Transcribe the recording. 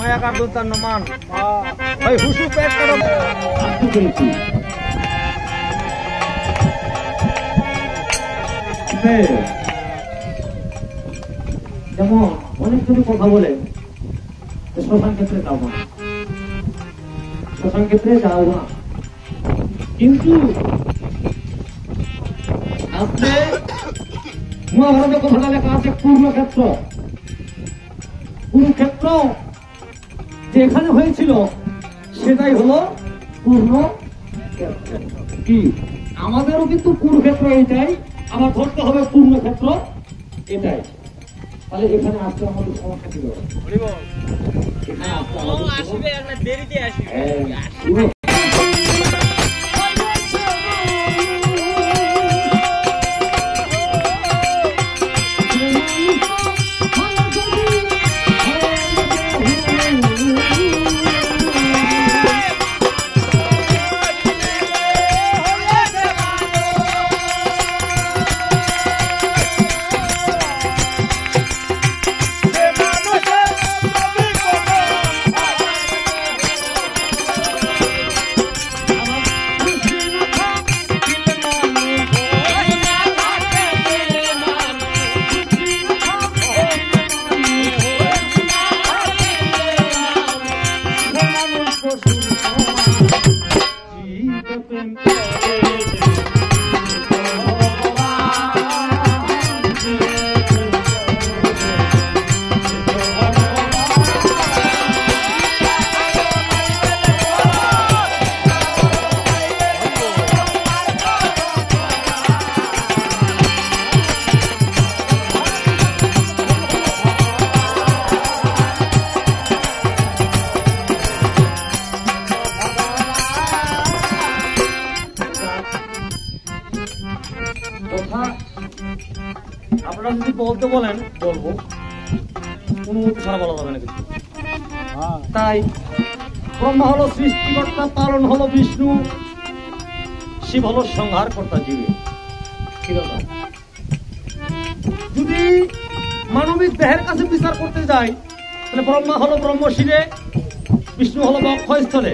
মায়াকার দুর্দান্ত মান ওই হুসু পেট করো যেমন অনেক কিছু কথা বলে শ্মশান ক্ষেত্রে যাও না, শ্মশান ক্ষেত্রে যাও না, কিন্তু আপনি মহাভারতের কথাটা লেখা আছে কুরুক্ষেত্র। কুরুক্ষেত্র যেখানে হয়েছিল সেটাই হলো পূর্ণ কি আমাদেরও কিন্তু কুরুক্ষেত্র এটাই, আমার ধরতে হবে পূর্ণক্ষেত্র এটাই। তাহলে এখানে আসতে আমাদের সমস্যা ছিল, এখানে আসতে আমাদের দেরিতে আসবে। আপনারা যদি বলতে বলেন বলবো, কোনো ছাড়া বলা যাবে না কিন্তু। তাই ব্রহ্মা হলো সৃষ্টিকর্তা, পালন হলো বিষ্ণু, শিব হলো সংহার কর্তা জীবে। ঠিক আছে, যদি মানবিক দেহের কাছে বিচার করতে যাই তাহলে ব্রহ্মা হলো ব্রহ্মশিরে, বিষ্ণু হলো বক্ষস্থলে,